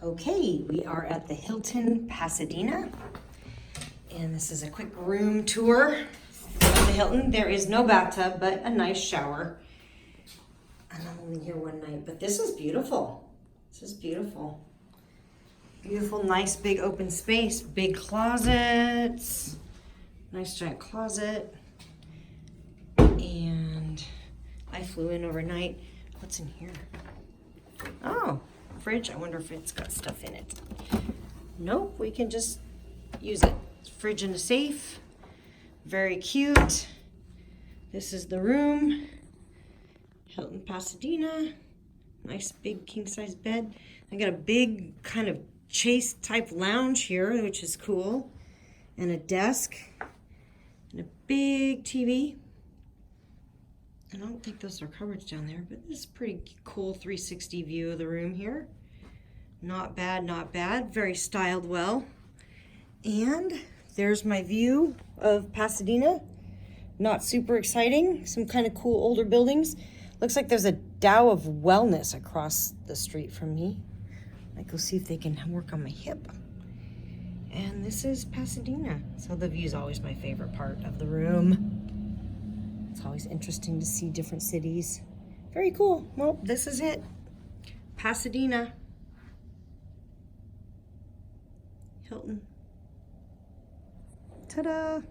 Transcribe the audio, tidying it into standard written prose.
Okay, we are at the Hilton Pasadena, and this is a quick room tour of the Hilton. There is no bathtub, but a nice shower. And I'm only here one night, but this is beautiful. This is beautiful. Beautiful, nice, big open space, big closets, nice giant closet. And I flew in overnight. What's in here? Oh, fridge. I wonder if it's got stuff in it. Nope, we can just use it. Fridge and a safe. Very cute. This is the room. Hilton Pasadena. Nice big king size bed. I got a big kind of chase type lounge here, which is cool. And a desk. And a big TV. I don't think those are cupboards down there, but this is a pretty cool 360 view of the room here. Not bad, not bad. Very styled well. And there's my view of Pasadena. Not super exciting. Some kind of cool older buildings. Looks like there's a Dow of Wellness across the street from me. I go see if they can work on my hip. And this is Pasadena. So the view is always my favorite part of the room. It's always interesting to see different cities. Very cool. Well, this is it. Pasadena. Hilton. Ta-da!